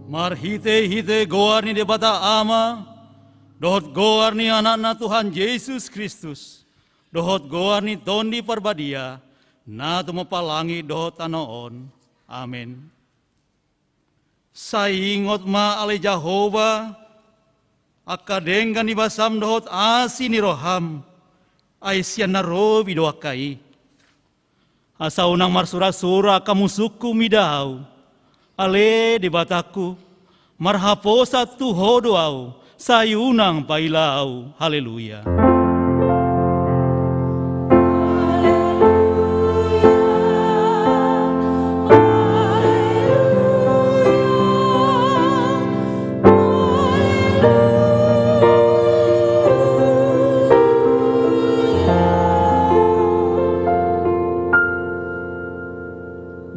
Marhite goar ni debata ama, dohot goar ni anak-anak Tuhan Yesus Kristus, dohot goar ni tondi parbadia, na tumapalangi dohot tanoon. Amin. Saingot ma ale Jehova, akadenggan ni basam dohot asi ni roham, ay siya naro bidoakai. Asa unang marsura-sura kamu suku midaw, ale debataku, marhaposa tuho doau, sayunang pailau, haleluya.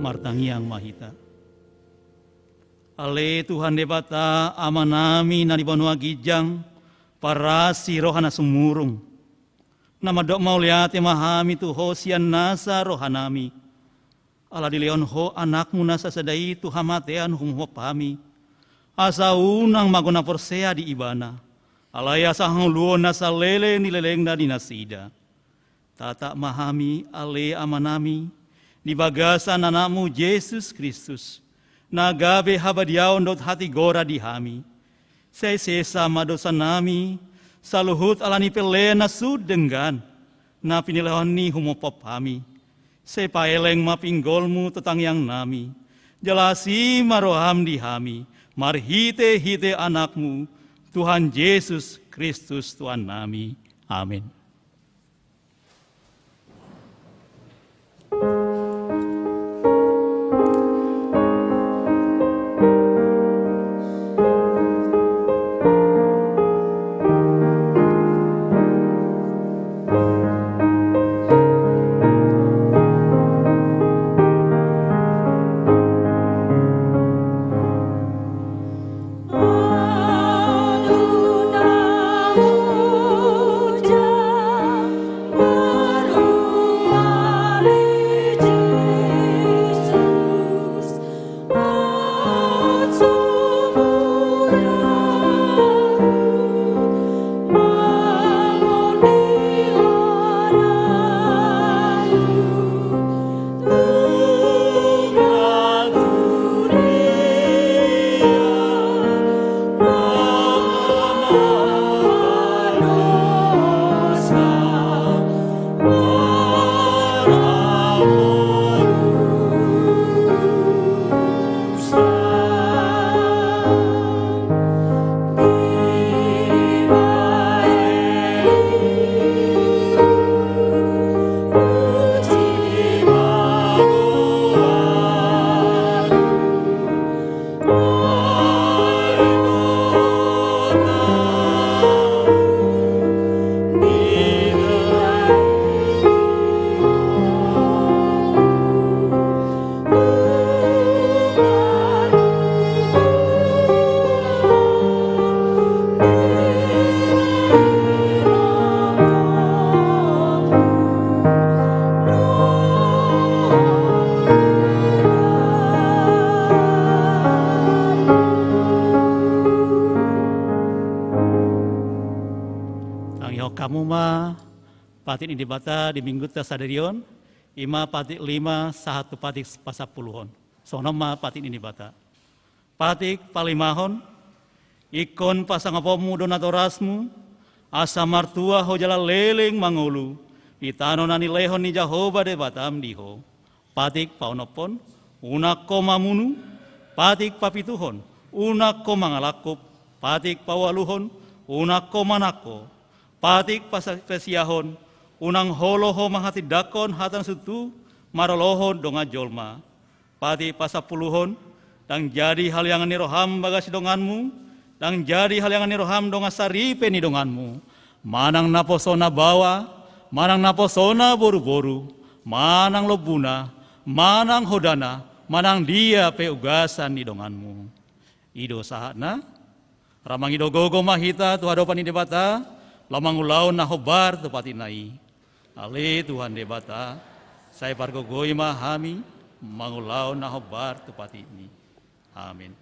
Martangiang mahita. Ale Tuhan debata amanami na di banua gijang parasi rohana sumurung. Nama dok mau liate mahami tu hosian nasa rohanami. Ala di leon ho anakmu nasa sadai tu hamatean hum ho pami. Asa unang magona porsea di ibana. Alaya sahang luo nasa lele ni leleng na dinasida. Tata mahami ale amanami di bagasan anakmu Yesus Kristus. Nagabe habadiaon dot hati gora di hami. Saya sesa madosa nami, saluhut alani pelena sudenggan, na pinilahon ni humopop hami. Saya paeleng mapinggolmu tetang yang nami, jalasi maroham di hami, marhite anakmu, Tuhan Yesus Kristus Tuhan nami. Amin. Kamu ma patik ini dibata di minggu tasadarion, ima patik 5 satu patik pasapuluhon. Sono ma patik ini dibata. Patik palimahon, ikon pasangapomu donatorasmu, asa martua hojala leleng mangulu, itano nani lehon ni Jehova de batam diho. Patik paunopon, unak komamunu, patik papituhon, unak komangalakop, patik pawaluhon, unak komanako. Patik pasiyahon, unang holoho mahati dakon hatan sutu, marolohon donga jolma. Patik pasapuluhon, dang jadi hal yang niroham bagas donganmu, dang jadi hal yang niroham donga saripe ni donganmu. Manang naposona bawa, manang naposona boru-boru, manang lobuna, manang hodana, manang dia peugasan ni donganmu. Ido sahatna, ramang ido gogo mahita tu hadopan ni debata, lamangulau na hobar tepati nai. Ale Tuhan debata, saya pargogoi mahami, mangulau na hobar tepati ini. Amin.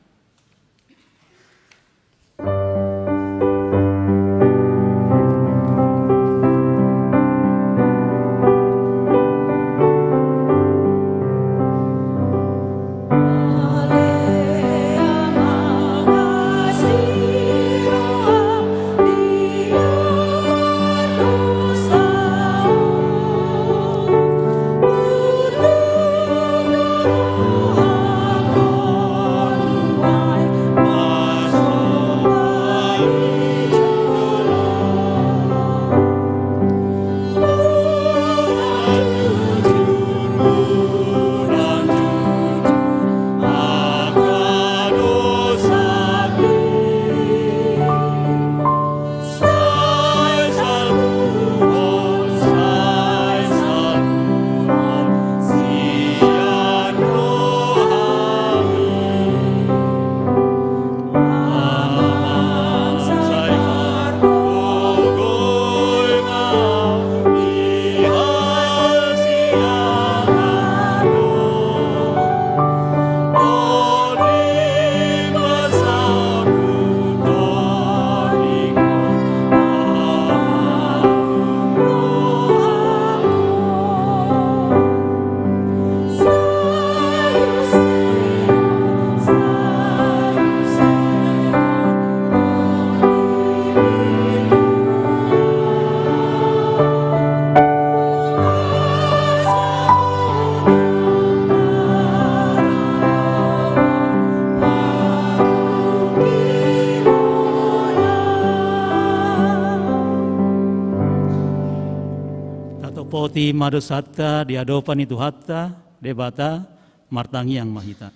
Poti madosata diadopan itu hatta debata martangi yang mahita.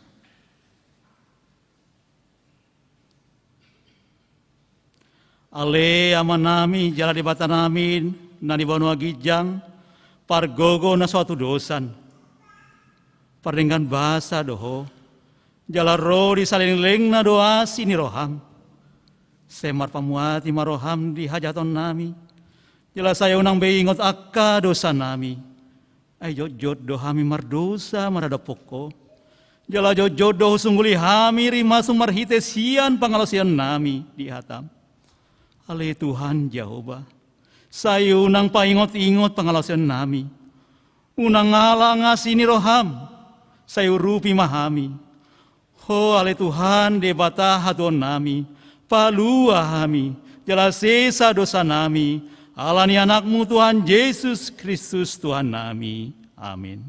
Ale amanami jala debata namin nani banua gijang pargogo na suatu dosan. Pardenggan bahasa doho jala ro di saling na doa sini roham. Semar pamuati maroham di hajaton nami. Jala saya unang beingot akka dosa nami. Ay jod dohami mardosa marada poko. Jala jod doh sungguli hami rima sumarhite sian pangalosian nami di hatam. Ale Tuhan Jehovah. Saya unang paingot-ingot pangalosian nami. Unang ngalang ngasini roham. Saya rupi mahami. Ho ale Tuhan debata hatuan nami. Palua hami. Jala sesa dosa nami. Alani anakmu Tuhan Yesus Kristus Tuhan nami. Amin.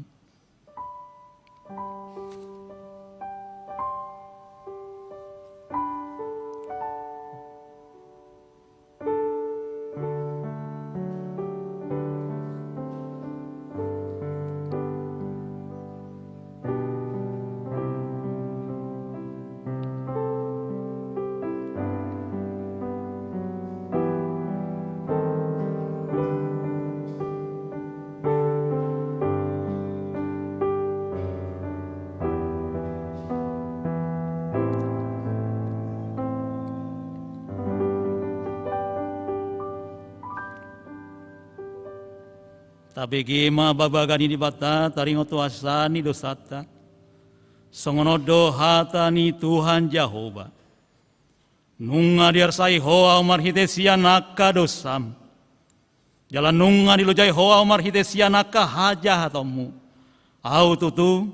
Tabegi ma babagani di bata taringo tuasani dosata. Songono dohatani Tuhan Jehovah. Nunga diarsai hoa umar hitesia naka dosam. Jalan nunga dilujai hoa umar hitesia naka haja hatomu. Au tutu,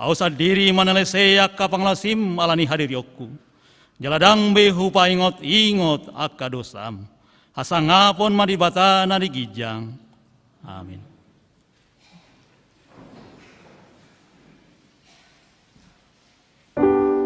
au sadiri manaleseya ka panglasim alani hadirioku. Jaladang behu paingot-ingot akka dosam. Hasangapon madibata na digijang. Amin. No.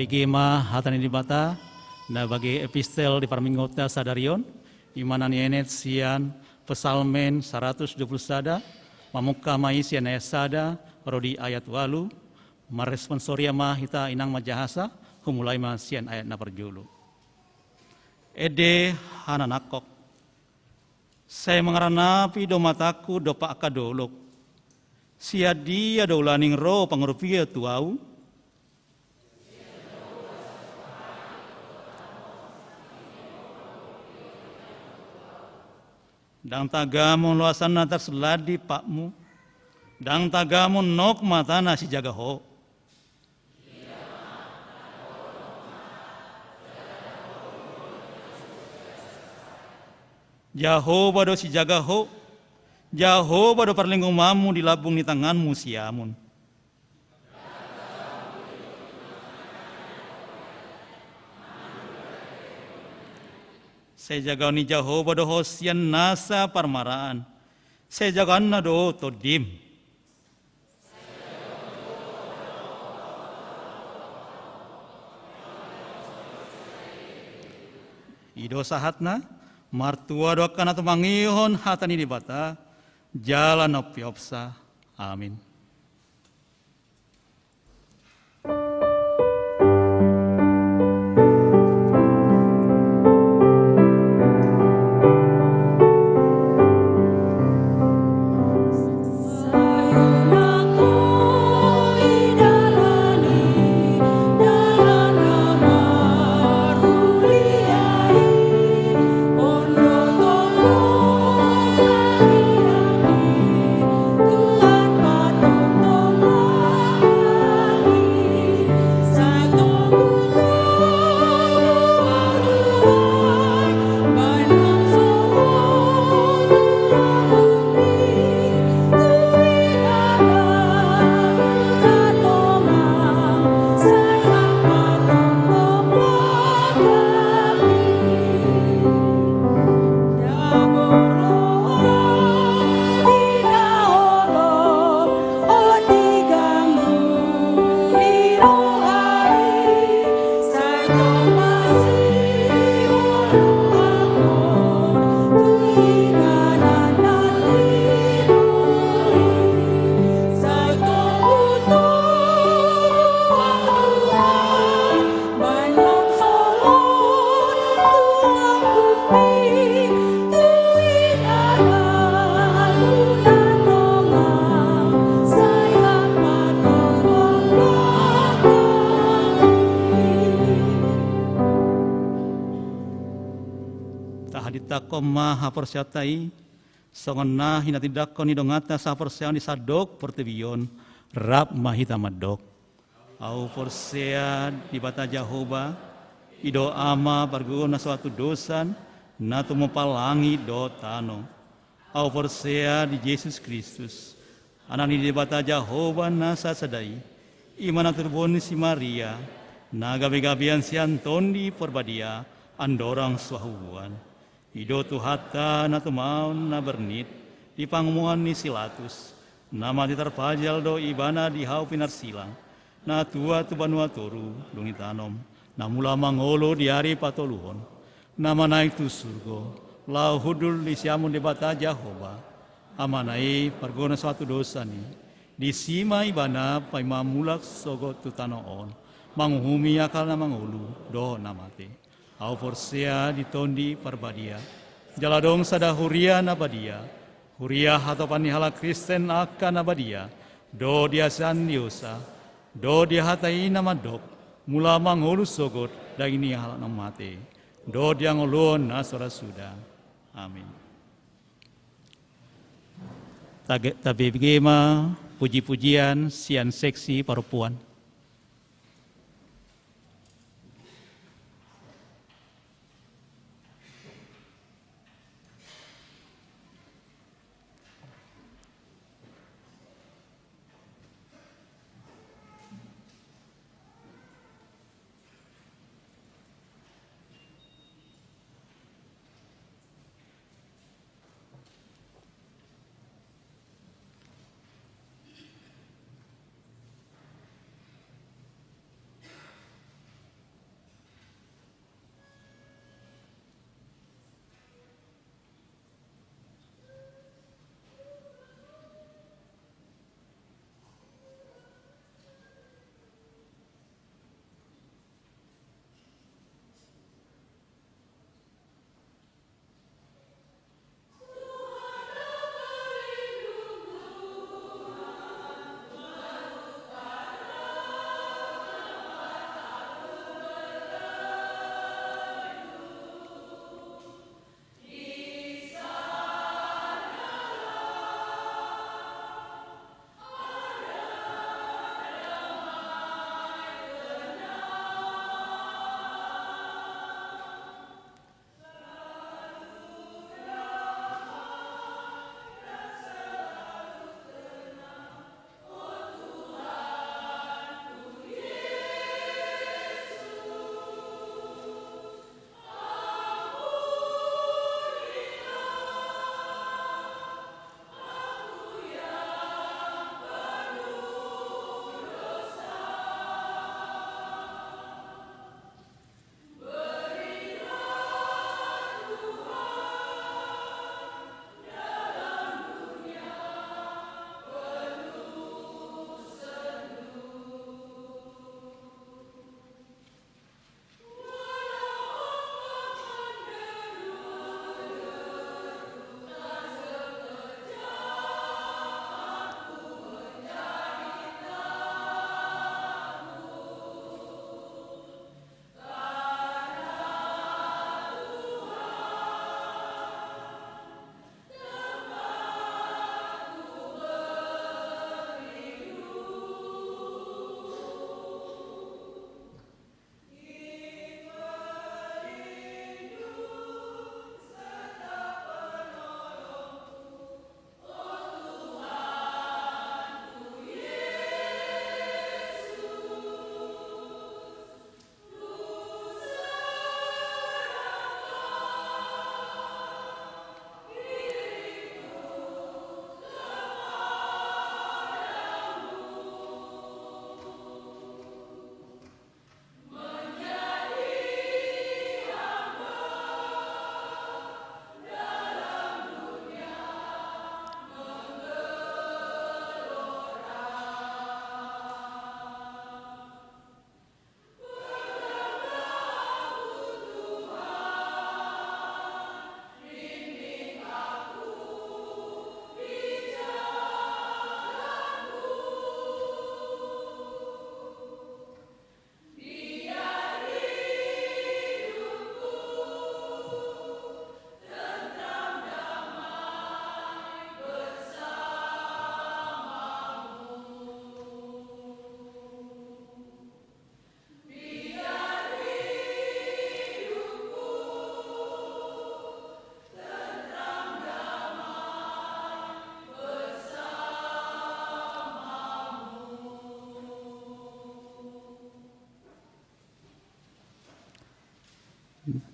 gema hatan di bata na bagi epistel di parminggota sadarion imanan yenet sian pesalmen 120 sada mamuka maisian sada rodi ayat walu maresponsoria mahita inang majahasa humulai masian ayat na perjulu ede hananakok saya mengaranapi do mataku do pak kadolok sia dia do ulaning ro pangurupia tuau dang tagamu luasan atas seladi pakmu, dang tagamu nok mata nasi jaga ho. Jaho bado si jaga ho, jaho bado perlinggung mamu di labung di tanganmu siamun. Saya jaga ni jaho bado hosian nasa parmaraan. Saya jaga na do todim. Ido sahatna martua doakan atau mangihon hatani di bata jalan opiopsa. Amin. Maha persyatai songonna hina tidak koni dongata sa persyaon di sadok pertebion rap mahita madok au persya di bata Jahoba ido ama barguna suatu dosan natu mepalangi do tano au persya di Yesus Kristus anani di bata Jahoba nasa sadai imana turboni si Maria naga begabian si Antondi perbadia andorang swahuan Ido tuhata na tumaon na bernit, di pangmuan ni Silatus, nama diterpajal do ibana di hau pinarsilang, na tua tu banua toru, dungitanom, na mula mangolo di hari patoluhon, nama naik tu surgo, lau hudul di siamun di bata Jahoba, amanai pergona suatu dosa ni, di sima ibana pai mamulak sogot tu tanoon, manghumi akal na mangolu, do namate. Au forsea ditondi parbadia. Jaladong sada huria nabadia. Huria atau panihala Kristen akan nabadia. Do dia sandiosa. Do dia hatai namadok. Mula mangolu sogot dagini halak namate. Do dia ngolon nasora sudah. Amin. Tabe bigema puji-pujian sian seksi perempuan.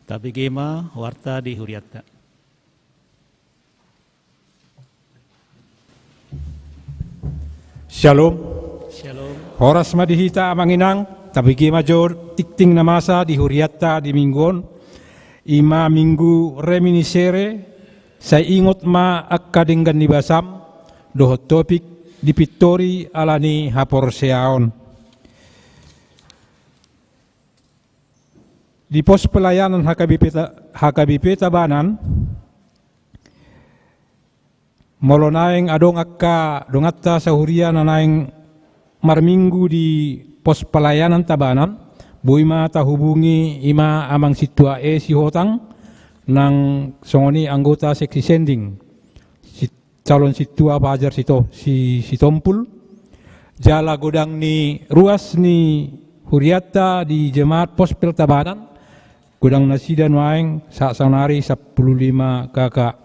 Tapi Gema warta di Huriatta. Shalom. Shalom. Horas madihita amanginang, tabigi major tikting na masa di Huriatta di Minggon. Ima minggu reminiscere, saya ingot ma akadenggan ni basam, dohot topik di Pittori alani hapor seaon. Di pos pelayanan HKBP Tabanan, molo naeng adong akka dongatta sahuria na naeng marminggu di pos pelayanan Tabanan, buima tahubungi ima amang situa si hotang nang songoni anggota seksi sending calon situa pajar si tompul jala godang ni ruas ni Huriatta di jemaat pos pel Tabanan godang nasida nuaeng saat sanari 15 kakak.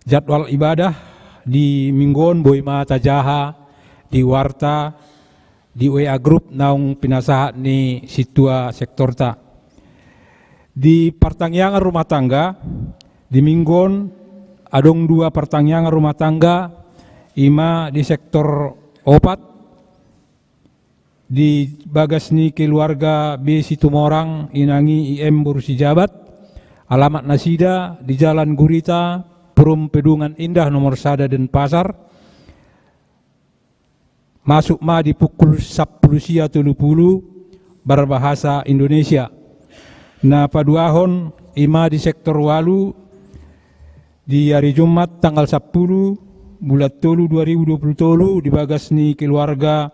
Jadwal ibadah di Minggon buima tajaha di warta di WA Group naung pinasahat ni situa sektor ta. Di pertangyangan rumah tangga di Minggon adong 2 pertangyangan rumah tangga, ima di sektor opat di bagas ni keluarga B Situmorang inangi IM Burusi Jabat, alamat nasida di Jalan Gurita Perum Pedungan Indah nomor 1 Denpasar. Masuk ma di pukul 10.30 berbahasa Indonesia. Nah paduahon ima di sektor Walu di hari Jumat tanggal 10 bulan tolu 2020 di bagas ni keluarga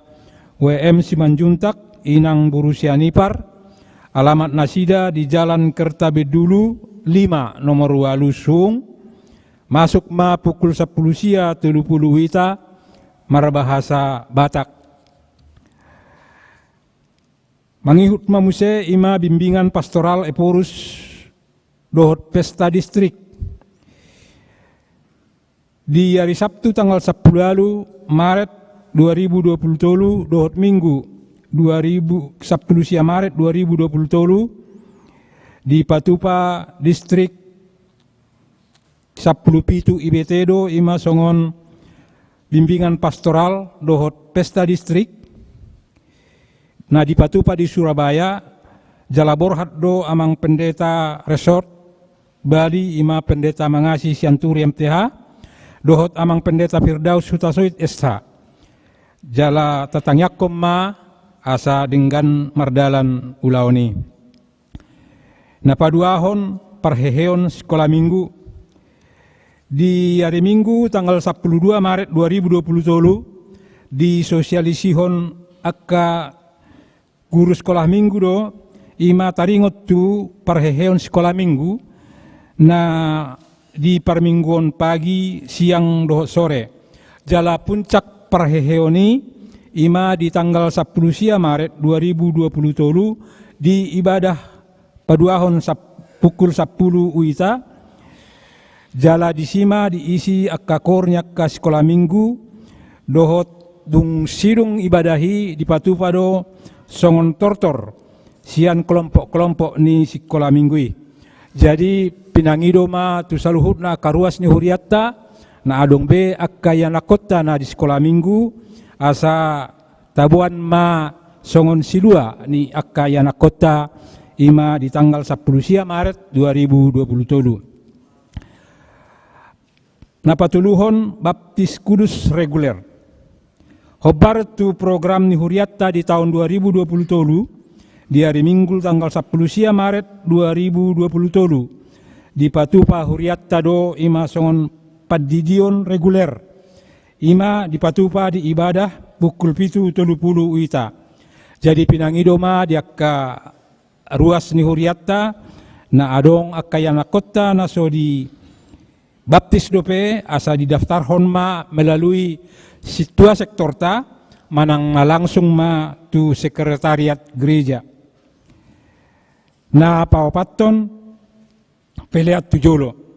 WM Simanjuntak inang Burusia Nipar. Alamat nasida di Jalan Kertabedulu 5 nomor Walu Sung. Masuk ma pukul 10.30 wita marabahasa Batak. Mangihut mamuse ima bimbingan pastoral Eporus dohot pesta distrik. Di hari Sabtu tanggal 10 Maret 2020 dohot Minggu 10 Maret 2020 di Patupa distrik 10 IBTdo ima songon bimbingan pastoral dohot pesta distrik. Nah di Patupa di Surabaya Jalaborhat do amang pendeta resort Bali ima pendeta Mangasi Sianturi MTH dohot amang pendeta Firdaus Hutasoit SH jala tatangyakom ma asa dengan mardalan ulaoni. Nah paduahon parheheon sekolah minggu di hari Minggu tanggal 12 Maret 2020 di sosialisihon akka guru sekolah minggu do ima taringot tu parheheon sekolah minggu na di parmingguon pagi siang dohot sore jala puncak parheheoni ima di tanggal 10 Maret 2020 di ibadah paduahon pukul 10 uita jala disima diisi akka kornya ka sekolah minggu dohot dung sidung ibadahi di Patupa do songon tortor sian kelompok-kelompok ni sekolah minggui. Jadi pinangido ma tu saluhutna karuas ni Huriatta na adong be akka yana kota na di sekolah minggu asa tabuan ma songon silua ni akka yana kota ima di tanggal 10 Maret 2020. Na patuluhon baptis kudus reguler. Hobar tu program ni Huriatta di tahun 2020 di hari Minggu tanggal 10 Maret 2020 di Patupa Huriatta do ima songon padidion reguler ima di Patupa di ibadah pukul 7.30 wita. Jadi pinangido ma di akka ruas ni Huriatta na adong akka yana kota na so di baptis dope asa di daftar honma melalui situa sektor ta manang langsung ma tu sekretariat gereja. Na paopaton peleat tujolo.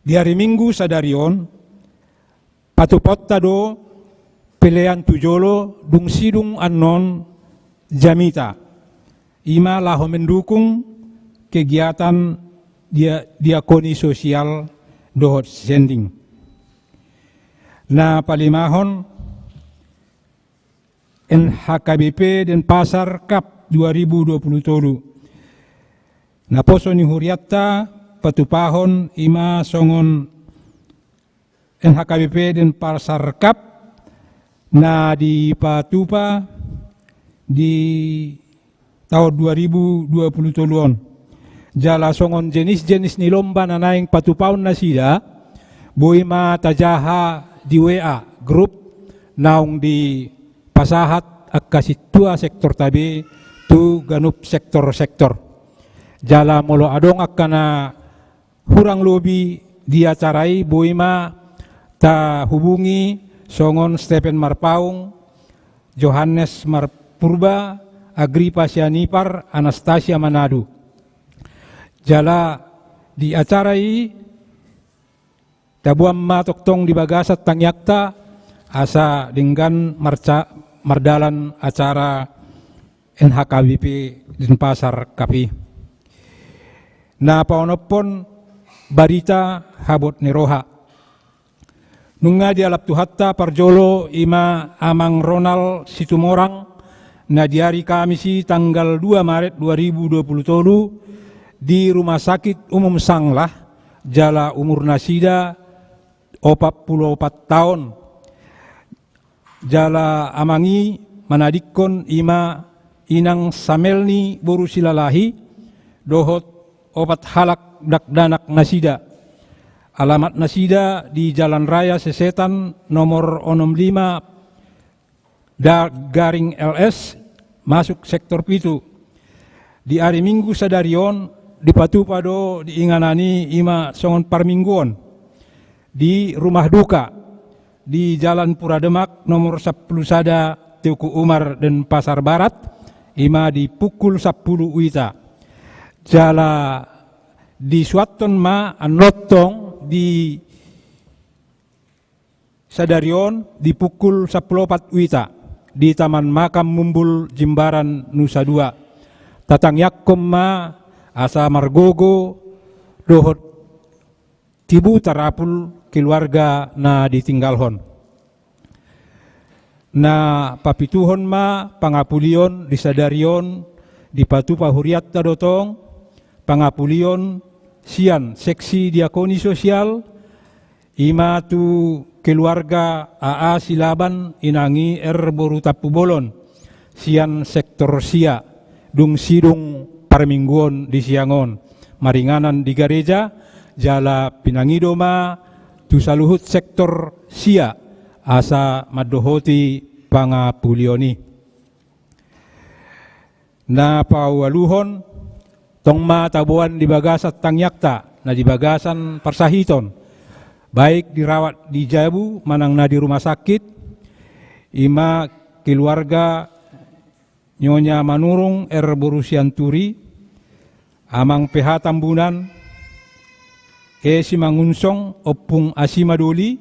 Di hari Minggu sadarion Patupotta do pelean tujolo dung sidung anon jamita ima laho mendukung kegiatan diakoni sosial dohot sending. Na palimahon NHKBP dan Pasar Kap 2027. Na poso ni Huriatta patupahon ima songon NHKBP dan Pasar Kap na di patupa di tahun 2027. Jala songon jenis-jenis ni lomba na naing patupahon na sida, buima tajaha di WA grup naung di pasahat akasitua sektor tabi tu ganup sektor-sektor. Jala molo adong akana hurang lobi di acarai buima ta hubungi songon Stephen Marpaung, Johannes Marpurba, Agripa Sianipar, Anastasia Manado. Jala di acarai tabuam matoktong di bagasat tangyakta asa dengan mardalan acara NHKBP di Pasar Kapi. Na paonopon barita habot ni Roha. Nunga di alap tuhatta parjolo ima amang Ronald Situmorang na di hari Kamisi tanggal 2 Maret 2027 di Rumah Sakit Umum Sanglah, jala umur nasida 44 tahun. Jala amangi manadikon ima inang Samelni Borusilalahi dohot opat halak dakdanak nasida. Alamat nasida di Jalan Raya Sesetan nomor 65 garing LS masuk sektor pitu. Di hari Minggu sadarion di patupado diinganani ima songon parmingguon di rumah duka di Jalan Purademak nomor 10 sada Teuku Umar dan Pasar Barat ima di pukul 10 wita. Jala di suaton ma anlotong di sadarion di pukul 10.04 wita di Taman Makam Mumbul Jimbaran Nusa Dua. Tatang yakom ma asa margogo dohot tibu tarapul keluarga na ditinggalhon. Na papituhon ma pangapulion di sadarion di patupa huriatta dotong pangapulion sian seksi diakoni sosial ima tu keluarga AA Silaban inangi boru tapu bolon sian sektor sia dung sidung parmingguon di siangon maringanan di gereja jala pinangidoma tu saluhut sektor sia asa madohoti pangapulioni. Na pawaluhon tongma tabuan di bagasat tangyakta na di bagasan parsahiton baik dirawat di Jabu manang na di rumah sakit ima keluarga Nyonya Manurung Borusianturi amang PH Tambunan Simangunsong Opung Asimadoli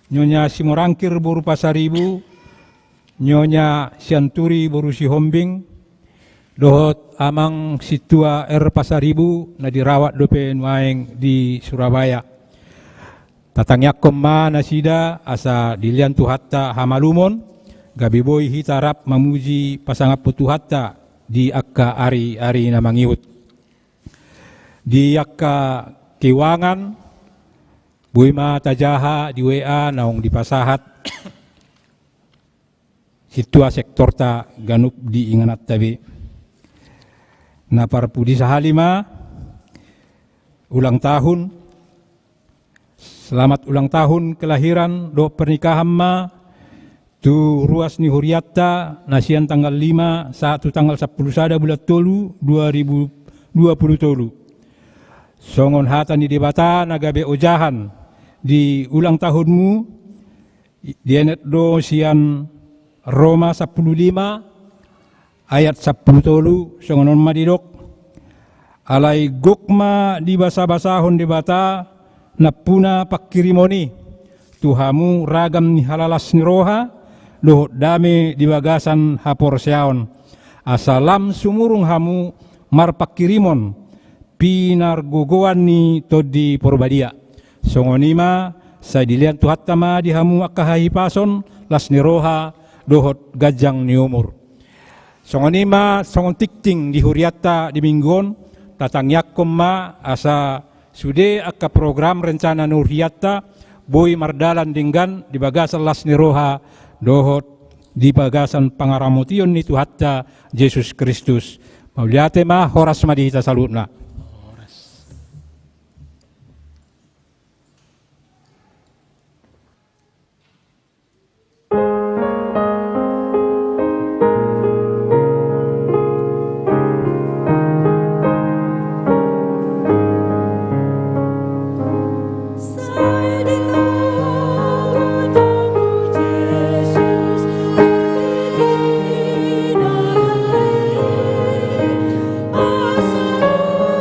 Nyonya Simorangkir Boru Pasaribu Nyonya Sianturi Borusi Hombing dohot amang situa Pasaribu na dirawat dopen waeng di Surabaya. Tatangyakom ma nasida asa dilian tuhatta hamalumon gabiboy hitarap mamuji pasangap putuhatta di akka ari-ari na mangiut. Di akka kiwangan buima tajaha di WA naong dipasahat situa sektor ta ganup di inganat tabi. Na parpudi sahalima ulang tahun, selamat ulang tahun kelahiran do pernikahan ma tu ruas ni Huriatta nasian tanggal 5 satu tanggal 10 sada bulan tolu 2020 songon hatan di debata nagabe ojahan di ulang tahunmu dienet do sian Roma 15 ayat 10 tolu songonon madidok alai gokma di basa-basahon debata napuna pakirimoni tuhamu ragam ni halalas ni roha dohot dame di bagasan hapor siaon asalam sumurung hamu marpakirimon pinargogoan ni todi porbadia. Songonima sa dilian tuhattama di hamu akahahi pason las niroha dohot gajang ni umur. Songonima songon tikting di huriata di minggon tatang yakom ma asa sude akka program rencana nurhiata boy mardalan dinggan di bagasan las niroha dohot di bagasan pangaramution ni Tuhatta Yesus Kristus. Mauliate ma horas madihita salutna. Asa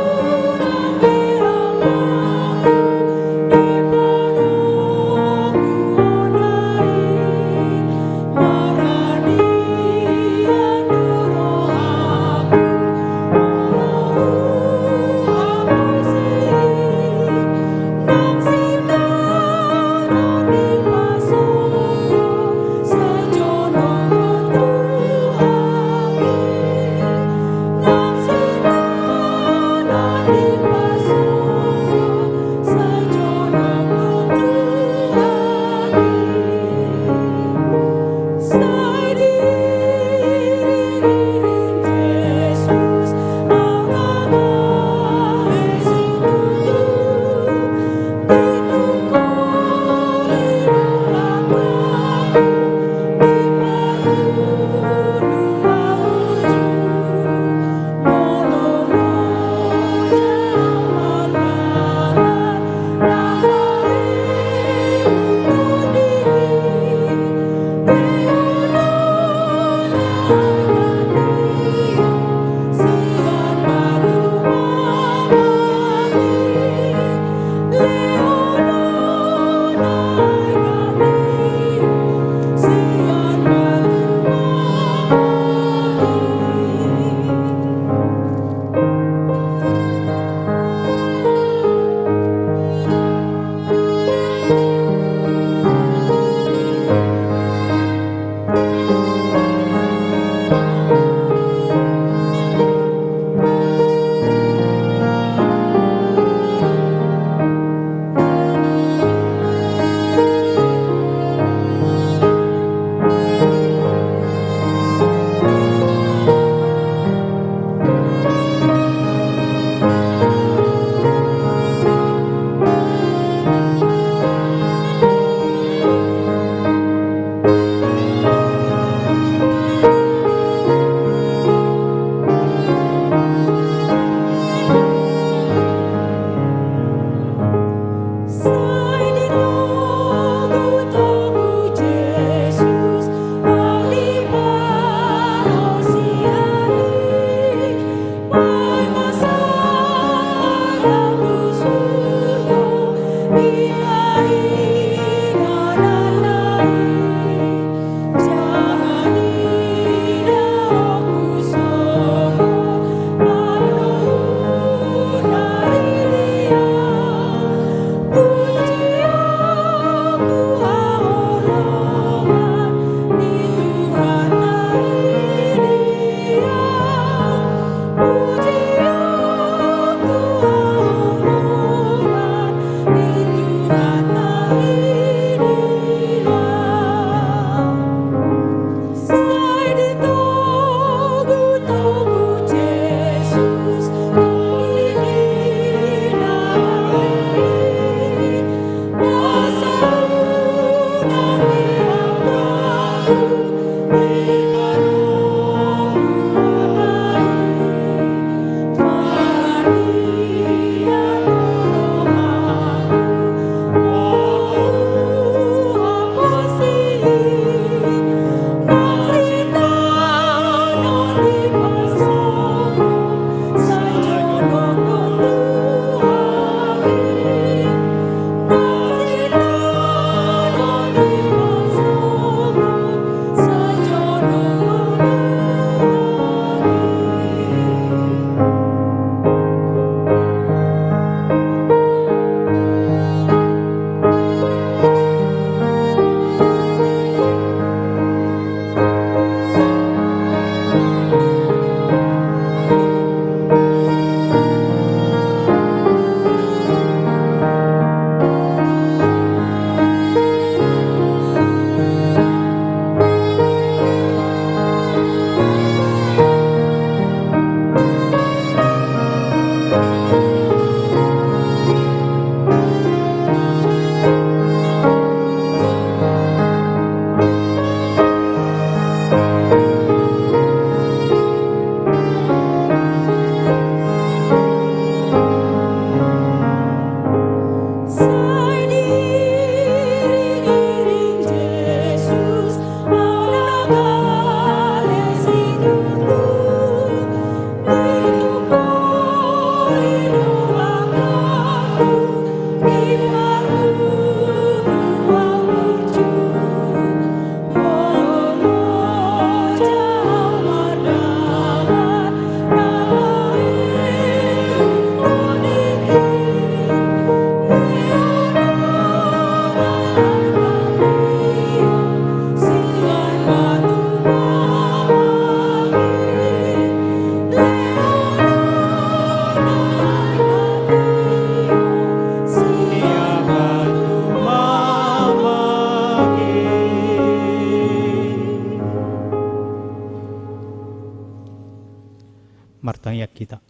tangyak kita.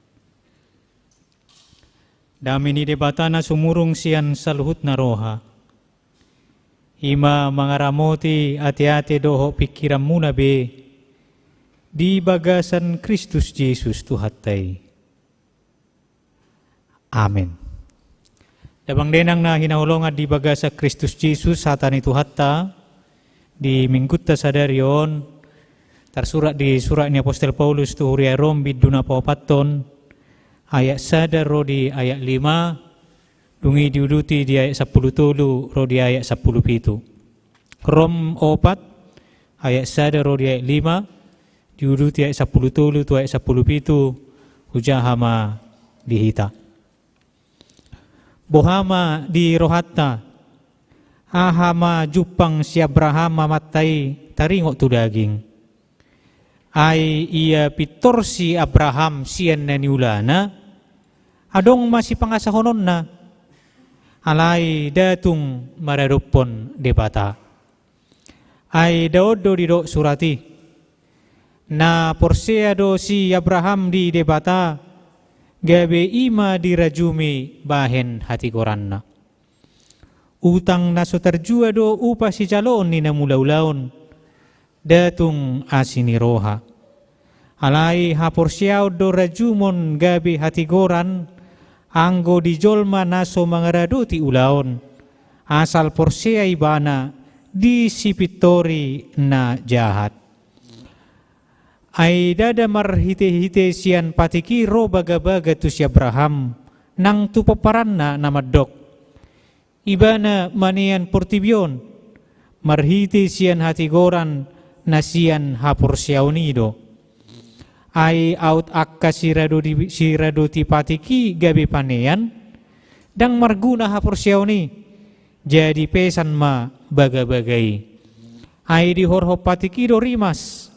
Damini debatana sumurung sian saluhut na roha. Ima mangaramoti ati-ati doho pikiran muna be. Di bagasan Kristus Yesus Tuhatay. Amen. Dabang denang na hinahulongan di bagasa Kristus Yesus satan itu hatta di minggut ta sadarion tersurat di surat ni Apostel Paulus tu huria Rom biduna pawapaton ayat sadar ro di ayat 5 dungi diuduti di ayat 10 tulu ro di ayat 10 pitu. Rom 4 ayat sadar ro di ayat 5 diuduti ayat 10 tulu tu ayat 10 pitu hujahama dihita. Bohama di rohatta ahama jupang si Abraham mamatay taringok tu daging ay iya pitor si Abraham siyan na niulana adong masih pangasahonon na alay datung maradupon debata ay daodo di do surati na porseado si Abraham di debata gabe ima dirajumi bahen hati koranna. Utang naso terjua do upa si calon ni namulaulaon. Datung asini roha. Alai haporsiao do rajumon gabe hati koran. Anggo di jolma naso mangarado ti ulaon. Asal porsia ibana di sipitori na jahat. Ay dada marhite-hite sian patiki ro baga-baga tu si Abraham nang tu paparan na namadok. Ibana manian portibyon marhite sian hati goran na sian hapor siaunido. Ay out akka sirado ti patiki gabi panean dang marguna hapor siauni jadi pesan ma baga-bagai. Ay di horho patiki do rimas.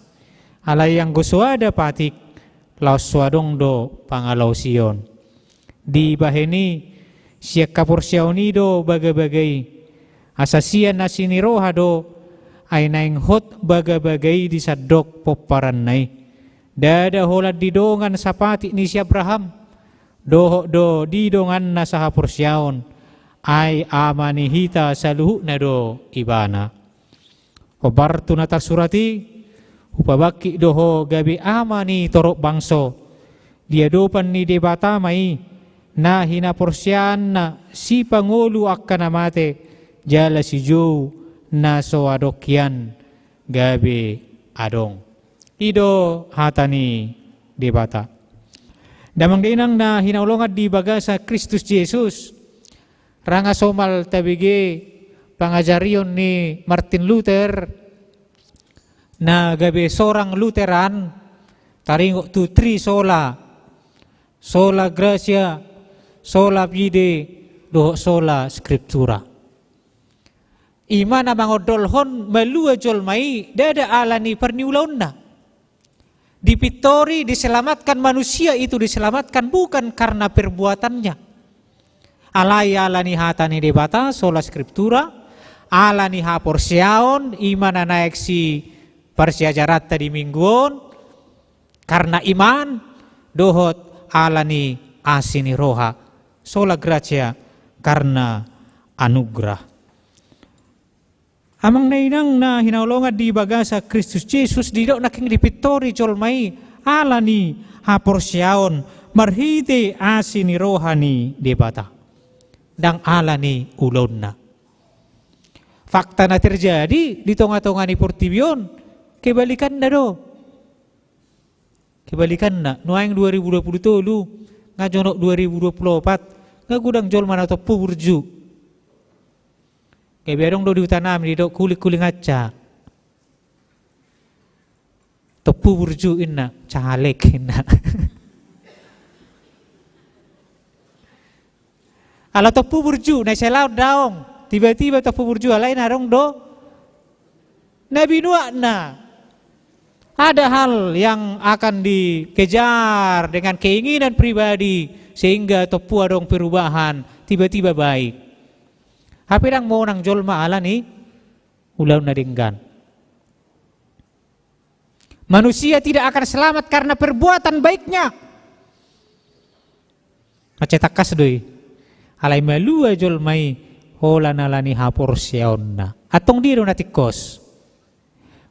Alay yang gosoada patik laos suadong do pangalaw Sion. Di baheni siya kapursiyaw do bagabagay. Asasiyan na siniroha do ay naing hot bagabagay di sadok poparanay. Dada holad didongan sa patik ni si Abraham. Do didongan na sa hapursiyaon ay ama ni hita sa luhu na do ibana. Obarto na tarsurati upabaki doho gabi ama ni torok bangso dia dopan ni debata mai na hinaporsyan na si Pangulo akka namate jala si Joe na so adokyan gabi adong ido hatani debata damang inang na hinaulongan di bagasa Kristus Yesus ranga somal tabige pangajarion ni Martin Luther na gabi sorang Lutheran taringok tu tri sola gracia sola fide do sola scriptura iman abang odolhon melua jol mai dada alani perniulaun na dipitori diselamatkan manusia itu diselamatkan bukan karena perbuatannya alani hatani debata sola scriptura alani haporsiaon iman naik si persiajarat tadi mingguon karena iman dohot alani asini roha sola gracia karena anugerah. Amang nainang na hinaulongan di bagasa Kristus Yesus didok naking dipitori jolmai alani haporsiaon marhite asini rohani debata dang alani ulon na. Fakta na terjadi di tonga-tonga ni Portibion kebalikan na do. Kebalikan na. Nuayang 2020 ngajonok 2024 ngagudang jol mana to puburju. Kebiadong do diutanam di do kulik-kuling aca. To puburju inna cahalek inna. Ala to puburju na selaw daong. Tiba-tiba to puburju alay narong do Nabi Nuh na. Ada hal yang akan dikejar dengan keinginan pribadi sehingga topu adong perubahan tiba-tiba baik. Hapirang mau nang jolma ala ni ulau nadinggan. Manusia tidak akan selamat karena perbuatan baiknya. Macetak kas doi. Alai malua jolmai hola nalani hapor siaonna. Atong diro natikos.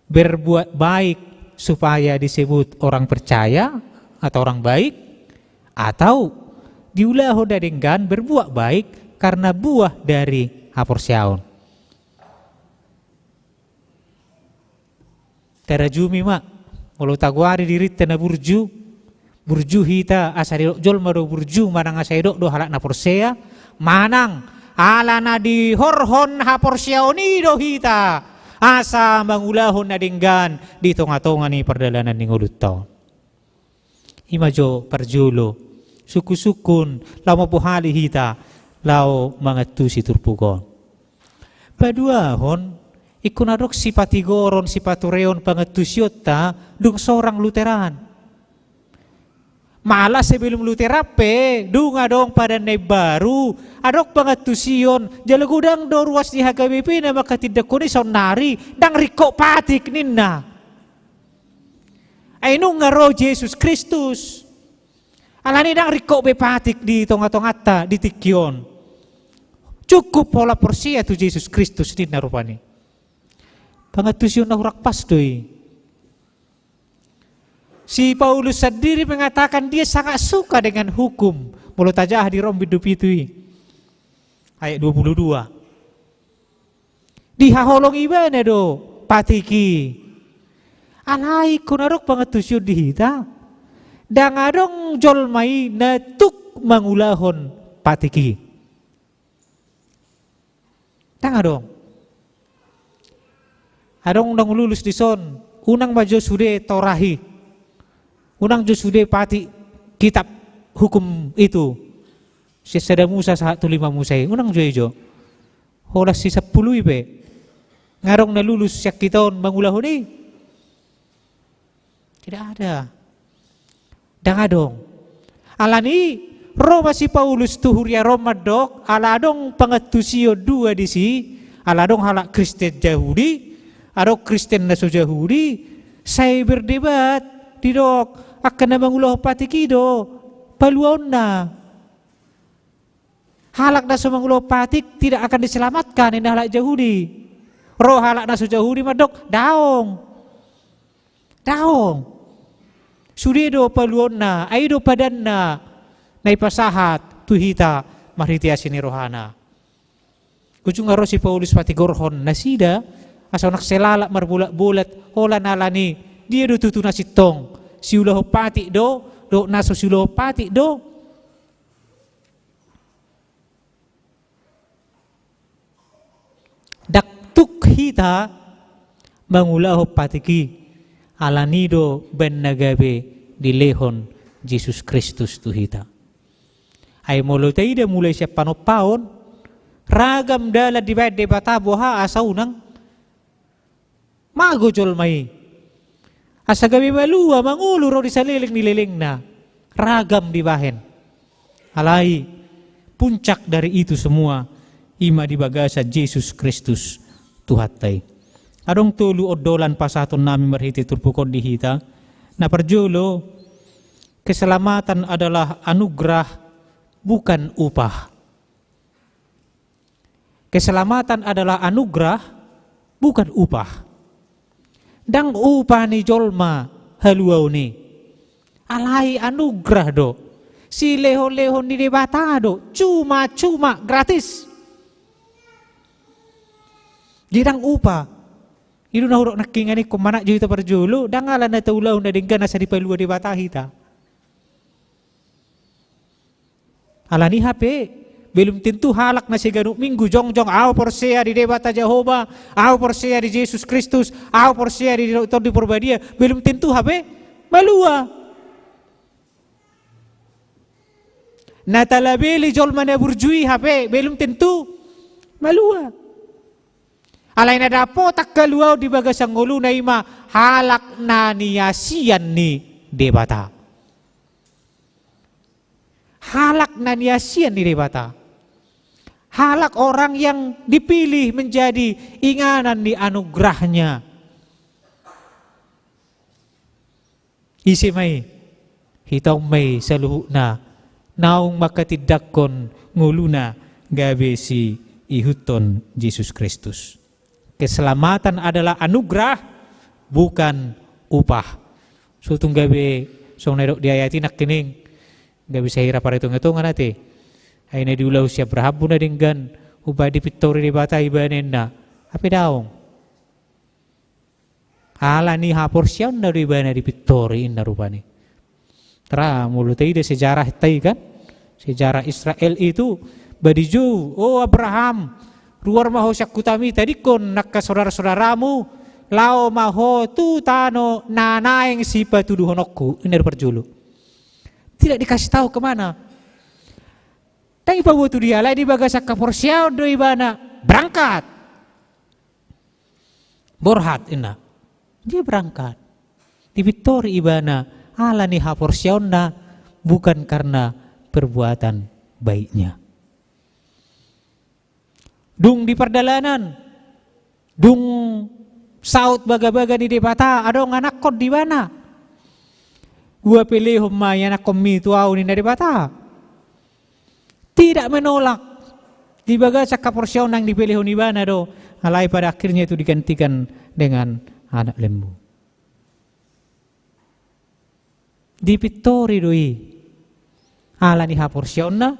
Berbuat baik supaya disebut orang percaya atau orang baik, atau diulahu dengan berbuat baik karena buah dari hapor siaon. Terajumi mak, walau taguari diri tena burju hita asari jol mado burju manang asai do halak na porsea manang ala na di horhon ha porseoni do hita asa mangulahon na dinggan di tonga-tonga ni perdalanan ning ulut taon. Imajo parjulo suku-sukun lau mapuhali hita lau mangatu si turpugon. Paduahon ikunadok si patigoron si patureon pangetusyota dung seorang Luteran. Malah sebelum Luterape dunga dong pada baru adok pangetusion jalagudang do ruas di HKBP na maka tidak kuni sonari dang riko patik ninna. Ay nung ngaro Yesus Kristus. Alani dang riko bepatik di tonga-tongata di tikyon. Cukup pola porsia tu Yesus Kristus ninna rupani. Pangetusion na hurak pas doi. Si Paulus sendiri mengatakan dia sangat suka dengan hukum. Mulut aja di Rom hidup itu. Ayat 22. Dihaholong ibana do patiki. Alai kunarok pangetusion dihita. Dangadong jolmai natuk mangulahon patiki. Dangadong. Adong nang lulus di son. Unang majo sude torahi. Unang jusude pati kitab hukum itu. Si sada Musa 1:5 Musa. Unang jo. Holas si 10 ibe. Ngarong na lulus siya kiton mangulahon ni. Tidak ada. Dangadong. Alani Roma si Paulus tuhuria Roma dok. Aladong pangetusio 2 di si. Aladong halak Kristen Yahudi. Adok Kristen naso Yahudi. Saya berdebat di dok. Akan na mangulah patikido. Paluon na. Halak na sa mangulah patik tidak akan diselamatkan ini halak Yahudi. Roh halak na sa Yahudi madok. Daong. Sudido paluon na. Aido padan na. Naipasahat. Tuhita. Marhiti asini rohana. Kujung aro si Paulus patigorhon. Nasida. Asa nakselala marbulat-bulat. Hola nalani. Dia do tutu nasitong. Si ulah pati do naso si ulah pati do. Daktuk hita mangulah patiki alanido ben nagabe di lehon Yesus Kristus tu hita. Ay molo tayo mulai siya panopaon ragam dala di bade batabo ha asa unang magojol may. Asa gabi malua mangulo ro di saliling nililing na ragam di bahen. Alai puncak dari itu semua ima di bagasa Yesus Kristus tuhatay. Adong tulu odolan pasaton namin marhiti turpukod di hita na perjulo keselamatan adalah anugerah bukan upah. Keselamatan adalah anugerah bukan upah. Dang upah ni jolma haluaw ni. Alai anugerah do. Si leho-leho ni debata do. Cuma gratis. Jirang upah. Itu nahurok nakingani kumanak juta perjulu. Dangalan na taulaw na dinggan nasa di palua debata hita. Alani HP. Belum tentu halak na si ganuk minggu jong-jong aw porsia di debata Jehovah, aw porsia di Yesus Kristus, aw porsia di doktor di Purbadia, belum tentu habe malua. Natalabeli jol mana burjui habe belum tentu malua. Alai na dapo tak kaluaw di bagasang ngulu na ima halak na niyasian ni debata. Halak na niyasian ni debata. Halak orang yang dipilih menjadi inganan di anugerahnya. Isi may, hitong may sa luhu na naung makatidakkon nguluna gabe si ihuton Yesus Kristus. Keselamatan adalah anugerah, bukan upah. Sutung gabe song nedok diayati nak kining gabe sahira para hitung-hitungan ate. Ay na diulaw siya Abraham na dinggan upah di pitori di bata ibanen na. Api daong. Ala ni hapor siya na di ibana di pitori na rupani. Tara mulutay de sejarah tay kan. Sejarah Israel itu badiju, oh Abraham, luar maho siya kutami tadi kon nakka saudara-saudaramu, lao maho tu tano nanaeng si patuduhonokku, ini perjulu. Tidak dikasih tahu kemana. Tapi pabutu dia lah di bagasak kaporsiao do ibana berangkat. Borhat ina. Dia berangkat. Di Victoria ibana ala ni haporsiao na bukan karena perbuatan baiknya. Dung di perjalanan, dung saut baga-baga di debata, adong anak kod di mana? Gua pilih humaya anak komi tuau ni dari bata. Tidak menolak. Di baga cakap porsion yang dipilih ni mana do, alai pada akhirnya itu digantikan dengan anak lembu. Di pitori doi, alani haporsionna,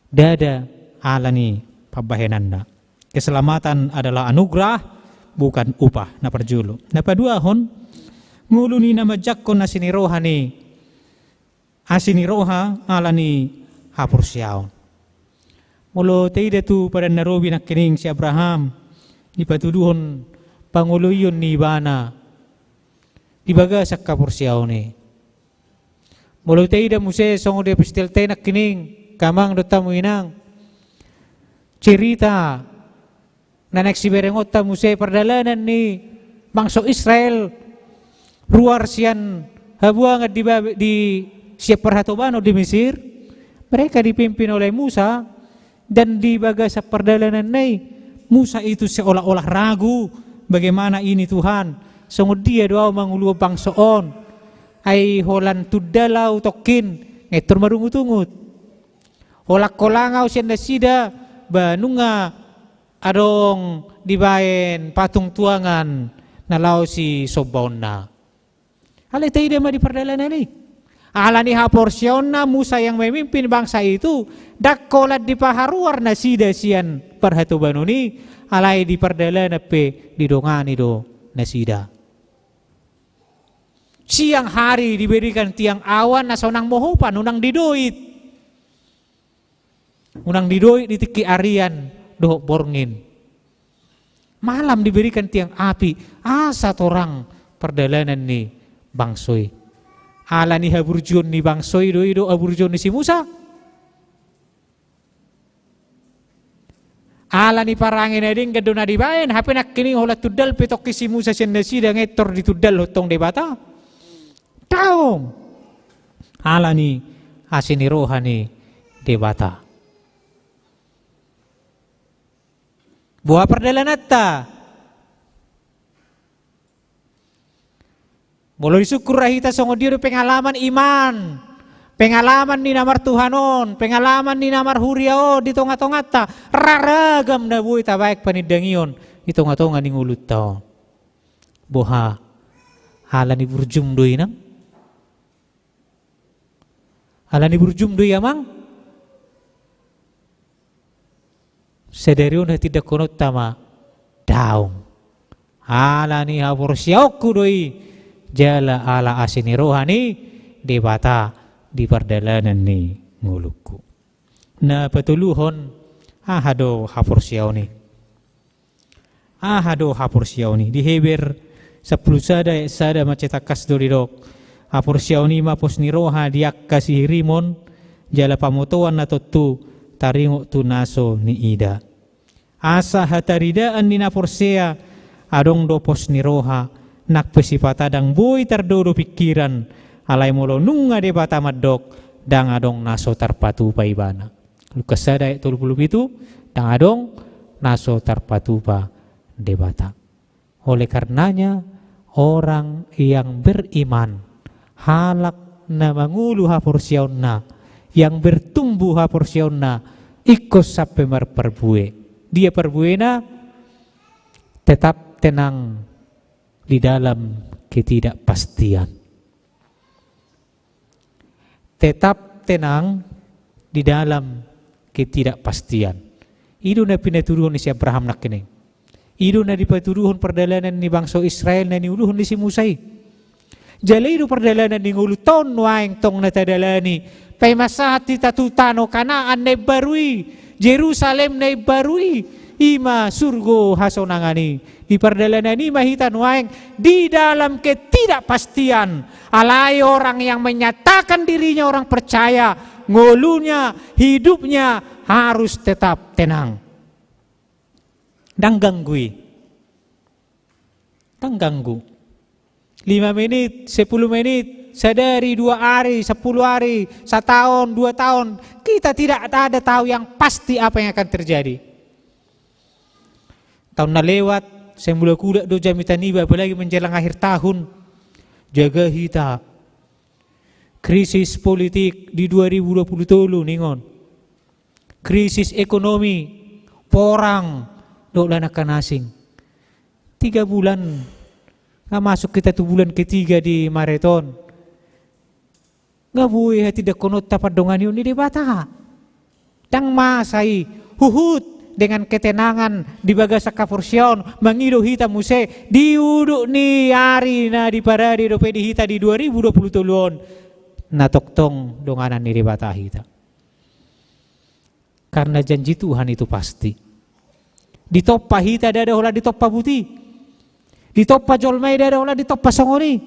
dada alani pabahenanda. Keselamatan adalah anugerah, bukan upah. Na perjulu. Na paduahon nguluni nama jakkon asinirohani asiniroha alani hapursiaon. Mulo teida tu pada narobi nak kining si Abraham di patuduhon panguluyon ni bana di baga sa kapursiaon ni. Mulo teida muse songo de pistilte nak kining kamang dotamu inang cerita na naksiberengot ta muse perdalanan ni bangsa Israel luar sian habuangat di siap perhatobano di Mesir. Mereka dipimpin oleh Musa dan di baga sa perdalanan ni Musa itu seolah-olah ragu bagaimana ini Tuhan. Sungguh dia doa mangulu bangsaon ay holan tudalau tokin ngetur marungut-ungut. Holak kolangau sian dasida banunga adong dibayen patung tuangan nalau si sobonna. Alay tayo naman di perdalanan ni. Ala ni haporsyon na Musa yang memimpin bangsa itu dakolat di paharuar na sida siyan perhatubano ni alay di perdalanan pe di dongani do na sida. Siang hari diberikan tiang awan na sonang mohopan unang didoit. Unang didoit di tiki arian dohok borngin. Malam diberikan tiang api asa torang perdalanan ni bangsoy. Ala ni haburjon ni bangsoy do aburjon ni si Musa. Ala ni parangin na din gaduna di bayan hape nak kini hola tudal petok si Musa siya nasi dan ngetor di tudal hotong debata. Taong. Ala ni asini rohani debata. Buah perdalanan ta. Boleh syukur rahita songo diri pengalaman iman, pengalaman ni namar Tuhanon, pengalaman ni namar huriao di tonga-tonga ta, raragam na buhay ta baik panidangion di tonga-tonga ni ngulut tao. Boha, hala ni burjum doy nang? Hala ni burjum doy amang? Sederion tidak konot tama daung. Hala ni haporsiaku doy. Jala ala asini rohani debata di perdalanan ni nguluku. Na patuluhon ahado hapursiaw ni. Ahado hapursiaw ni. Di Heber 10 sada macetakas doridok. Hapursiaw ni mapos ni roha diak kasih rimon jala pamotoan na totu taringo tunaso ni ida. Asa hataridaan ni naporsea adong dopos ni roha nakpesipatadang boy terdodo pikiran alay molo nunga debata madok dang adong naso tarpatu pa ibana. Lukas sada 37 dang adong naso tarpatu pa debata. Oleh karenanya orang yang beriman halak na mangulu haporsiaw na yang bertumbuh haporsionna ikut sampai marperbue. Dia perbuena tetap tenang di dalam ketidakpastian. Tetap tenang di dalam ketidakpastian. Itu na pinaturuhan ni si Abraham nak kini. Itu na dipaturuhan perjalanan ni bangsa Israel na niuluhan ni si Musay. Jalay do perjalanan ni nguluton waeng tong natadalani. Pay masati tatutano Kanaan na barui. Jerusalem na barui. Ima surgo hasonangani. Di perjalanan ini mahitan waeng di dalam ketidakpastian. Alai orang yang menyatakan dirinya orang percaya, ngolunya, hidupnya harus tetap tenang. Dan ganggu. 5 menit, 10 menit, sadari 2 hari, 10 hari, 1 tahun, 2 tahun. Kita tidak ada tahu yang pasti apa yang akan terjadi. Tahun na lewat, saya mulai kuda do jamitan iba, apalagi menjelang akhir tahun. Jaga hita. Krisis politik di 2020 ningon. Krisis ekonomi, porang, dolan akan asing. 3 bulan, nggak masuk kita tuh bulan ketiga di maraton. Nggak boleh tidak konot tapat dongan yun di bata. Dang masai huhut dengan ketenangan di bagasa kaporsion mengido hita muse diuduk ni hari na di parade do pedi hita di 2020 tulon na toktong donganan ni bata hita. Karena janji Tuhan itu pasti. Ditoppa hita dada olah ditoppa buti. Ditoppa jolmai dada olah ditoppa songoni.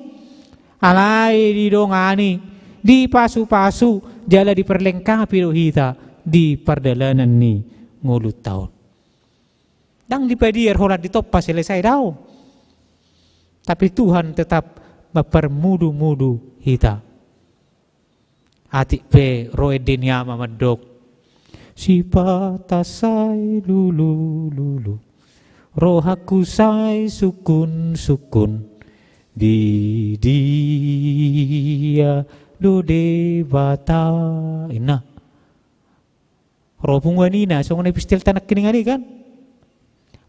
Alai di dongani, di pasu-pasu jala diperlengkapi do hita di perdalanan ni ngulut tahun. Dan di padier hola ditoppa selesai daw. Tapi Tuhan tetap mempermudu-mudu hita. Atik pe roe dinya mamadok. Si patasai lulu. Rohaku sai sukun. Di dia do debata. Ina. Ropung wanina, so ngunay pistil tanak kiningani kan?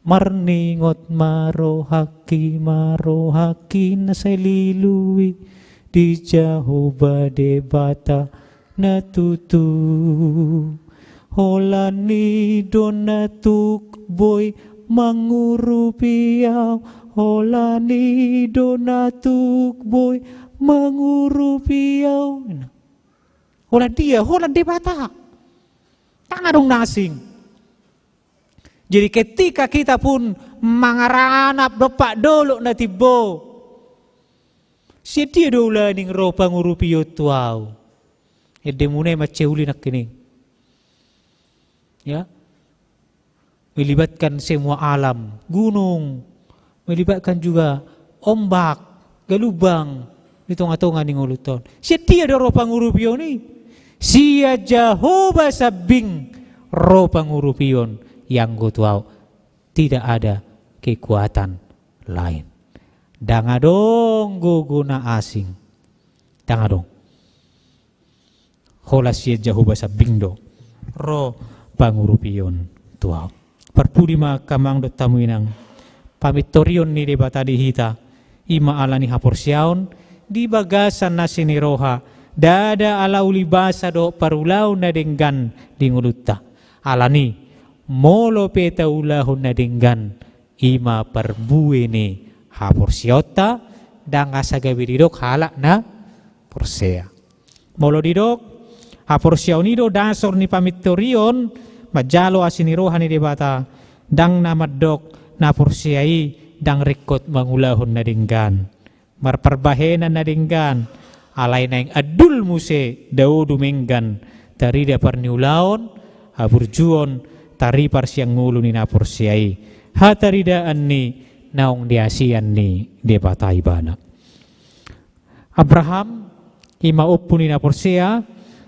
Marningot marohaki na sa lilui di Jehovah debata natutu. Holani donatuk boy mangurupiaw. Holani donatuk boy mangurupiaw. Holan dia, holan debata. Tangadong nasing. Jadi ketika kita pun mangaranap dopak dolo na tibo. Siya dola ning ropa ngurupiyo tuaw. Ede munay maceuli nak kini. Ya. Melibatkan semua alam, gunung, melibatkan juga ombak, galubang, di tengah-tengah ning uluton. Siya do ropa ngurupiyo ni. Sia Jehovah sabing ropa ngurupion yang gotuau tidak ada kekuatan lain. Dangadong guguna asing. Dangadong. Hola sia Jehovah sabing do ro pangurupion tuau. Perpudima kamang do tamuinang pamitorion ni debata di hita ima alani haporsiaon di bagasan nasi ni roha. Dada ala ulibasa do parulau na denggan di ngulutta. Alani molo peta ulahon na denggan ima perbuene haporsiota dan asagawi didok halak na porsea. Molo didok haporsiaunido dasor ni pamitorion majalo asinirohan ni debata dang namadok na porsiai dang rekot mangulahon na denggan. Marperbahenan na denggan. Alay na yung adul muse daw dumenggan tari da parniulaon haburjuon tari par siyang ngulo ni napor siyay hatari daan ni naong diasian ni depatay bana. Abraham imaupo ni napor siya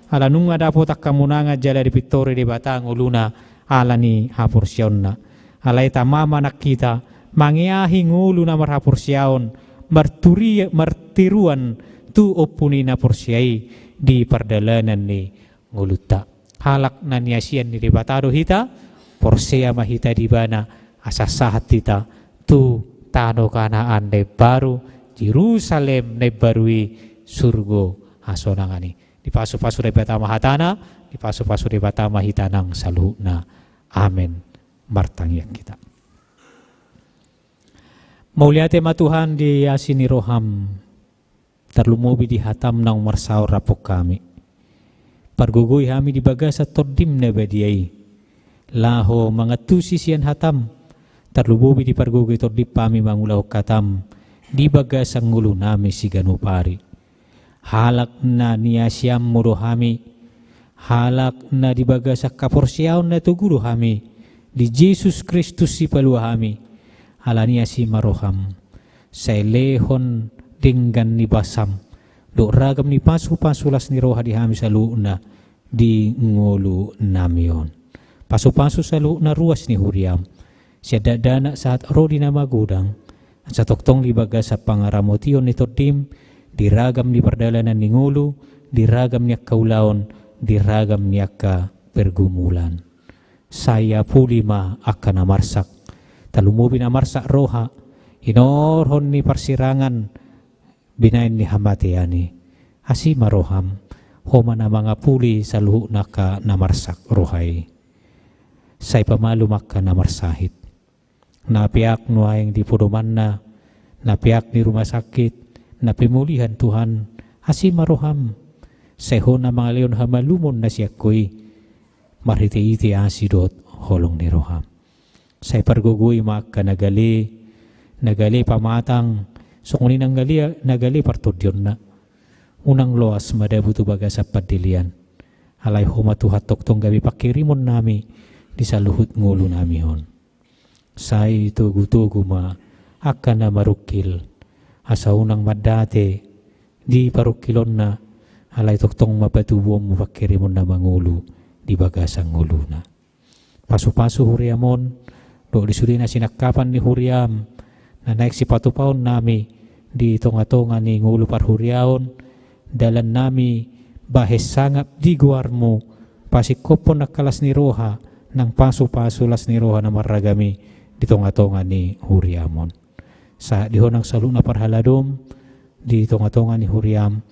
ala nung adapo takkamunanga jala di pitore di batang uluna ala ni hapor siyaon na alay tamama nakita mangiahi ngulo na marhapor siyaon martiruan tu opuni na porsyai di perdalanan ni nguluta. Halak na niasian ni batado hita, porsea mahita di bana asasahat hita tu tano kanaan de baru Jerusalem ne barui surgo hasonangani. Di pasu-pasu de batama hatana, di pasu-pasu de batama hitanang saluhna. Amin. Martangyan kita. Mauliate matuhan di asini roham terlumubi di hatam nang marsaur rapok kami. Pargugoy kami di bagasa tordim na badiay. Laho mga tusisian hatam terlumubi di pargugoy tordim kami mangulaw katam di bagasa ngulo nami si ganupari. Halak na niya siyam muro kami. Halak na di bagasa kaporsyaon na tuguro kami. Di Jesus Kristus si paluwa kami. Halania si maroham sa lehon dinggan ni basam do ragam ni pasu-pasulas ni roha di hami sa luuna di ngulu namion pasu-pasu sa luuna ruas ni huriam siya dadana saat rodi na magudang at sa toktong libaga sa pangaramotion ni tordim di ragam ni pardalanan ni ngulu di ragam niya kaulaon di ragam niya ka pergumulan saya pulima akan namarsak talumubi na marsa roha, inorhon ni parsirangan, binain ni hamatiyani. Asi maroham, homa na mga puli sa luho na ka namarsak rohay. Say pamalumak ka namarsahit. Napiak nuhayang di puruman na, napiak ni rumah sakit, napimulihan Tuhan, asi maroham. Say ho na mga leon hamalumon na siya ko'y, marhiti-iti asidot, holong ni roham. Say pargugoy maka nagali pamatang so kunin ang nagali partudyon na unang loas madabuto baga sa padilian alay humatuhat toktong gabi pakirimon nami di sa luhut ngulo nami hon say tugu-tugu ma akan na marukil asa unang madate di parukilon na alay toktong mapatubuong mo pakirimon na mangulo di baga sa ngulo na pasu-pasu huriamon do disuri na sinakapan ni Huriam na naik si patupaon nami di tonga-tonga ni ngulu parhuriaon dalan nami bahes sangap di guarmo pasikopon nakalas ni roha ng pasu-pasulas ni roha na maragami di tonga-tonga ni Huriamon sa dihon ng saluna parhaladom di tonga-tonga ni Huriam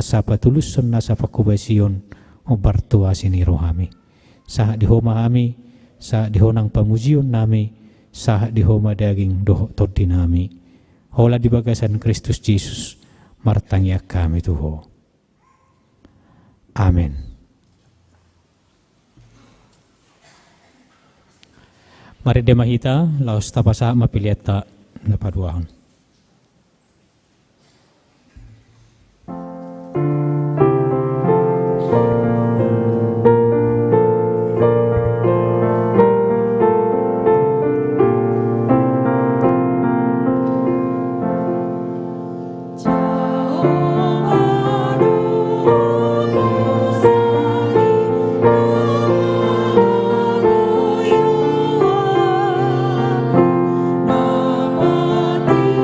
sa patuluson na sa pakubasyon o bartuasi ni rohami sa diho mahami sa dihonang pamuzion nami sa dihoma daging doho todi nami hola di bagasan Kristus Jesus martangyak kami tuho amen. Mari demahita laos tapasa mapiliata na paduahon. Namati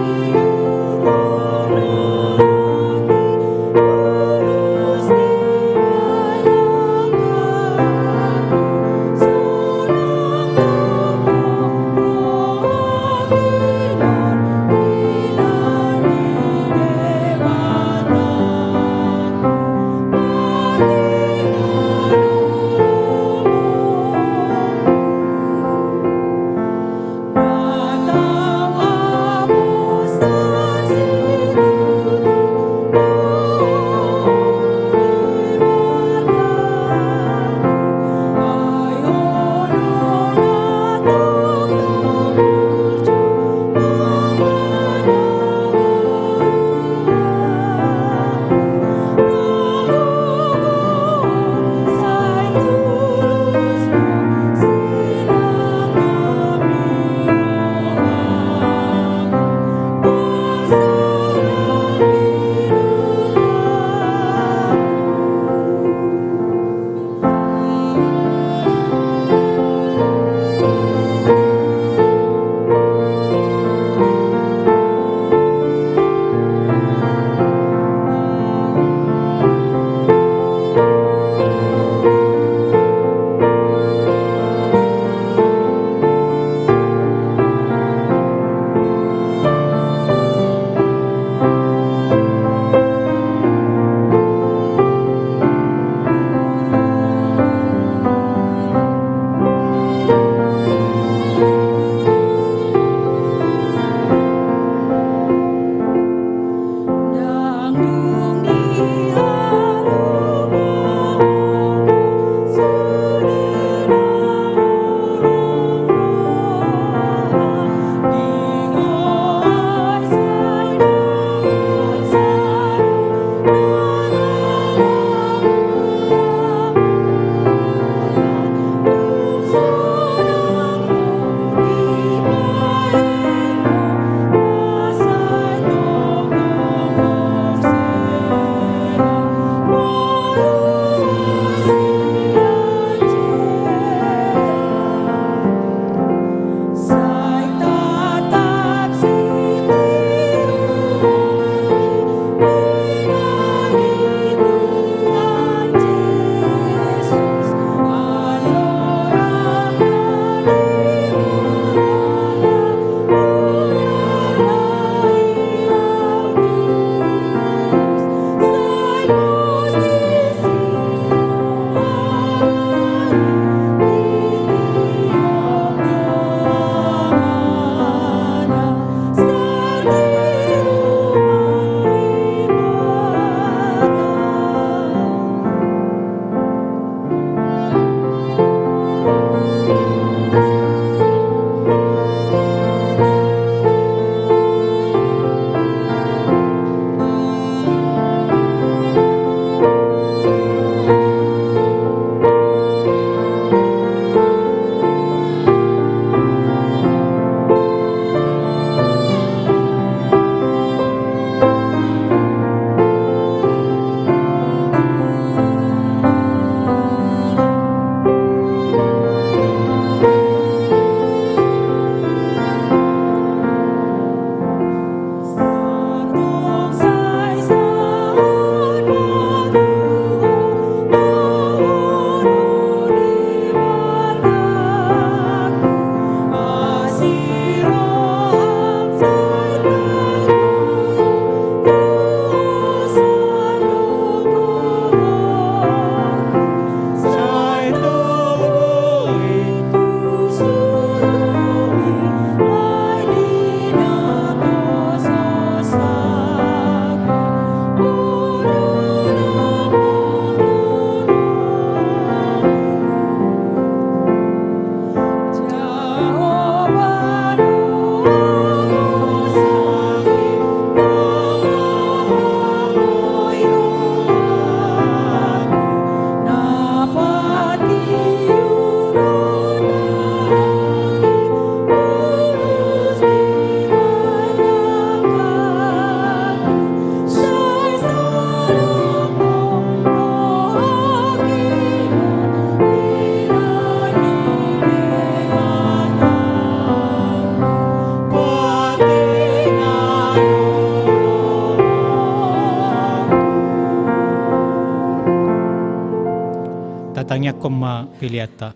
tangyak koma piliata.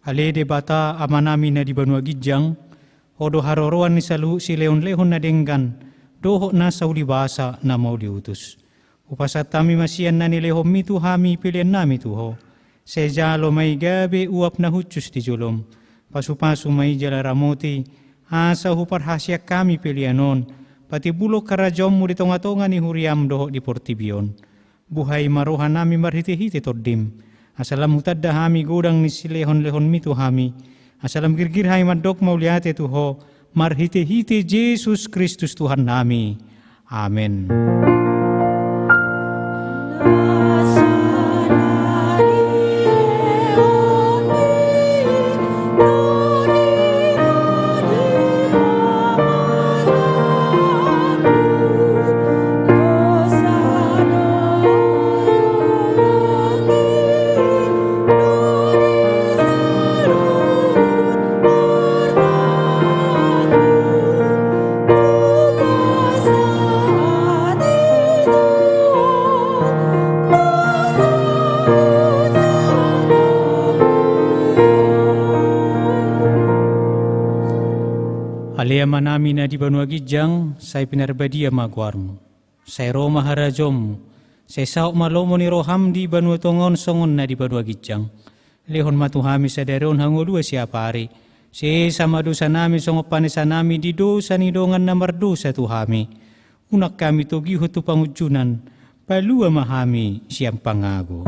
Ale de bata amanami na di Banua Gijang, odo haroroan ni salu si leon-leon na denggan, doho na sa ulibasa na mau diutus. Upasat kami masiyan na nilehom mitu hami pilihan nami tuho. Sejalo may gabi uap na hutus di julom. Pasu-pasu may jala ramoti, asa huparhasya kami pilihanon. Pati bulok karajom mo ditonga-tonga ni huriam doho di Portibion. Buhay marohan nami marhiti-hiti toddim. Asalam hutadda hami gudang ni silehon-lehon mitu hami. Asalam girgir hai madok mauliate tuho. Marhiti-hiti Yesus Kristus Tuhan nami. Amin. Alea manami na di Banua Gijang, say pinarbadia magwarmo. Say Roma harajom, say saok malomo ni roham di Banua Tongon songon na di Banua Gijang. Lehon matuhami sa daron hangulua siya pari. Si sama dosa nami songopanisa nami di dosa ni dongan na mardosa tuhami. Unak kami togi hutu pangujunan, palua mahami siyang pangago.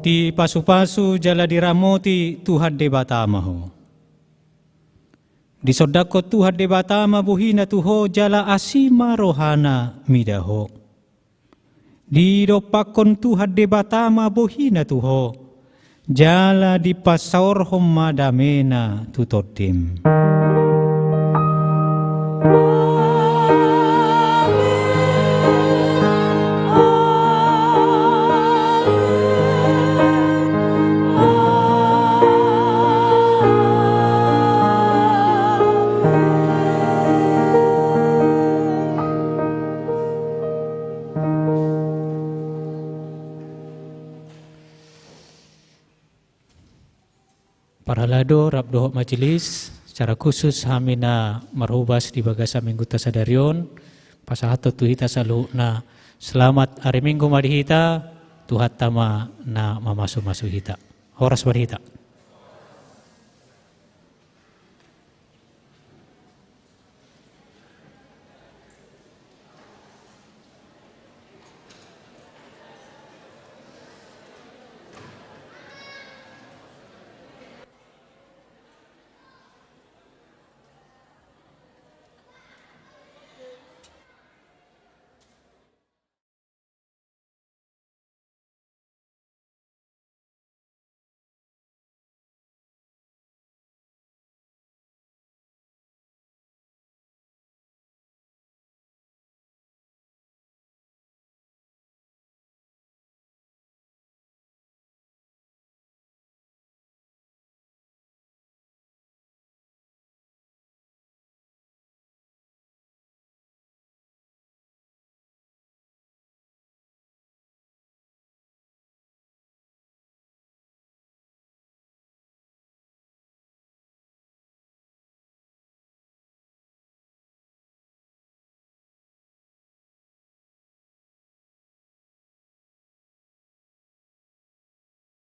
Di pasu-pasu jala diramoti Tuhan de batamaho. Di sodako Tuhan de batama buhina tuho jala asima rohana midaho. Di dopakon Tuhan de batama buhina tuho jala di pasaor homadamena tutodim. Para lado rap dohok majelis secara khusus hamina marhubas di bagasa minggu tasadarion pasahato tuhita salu na selamat hari minggu madihita tuhat tama na mamasu-masu hita horas barhita.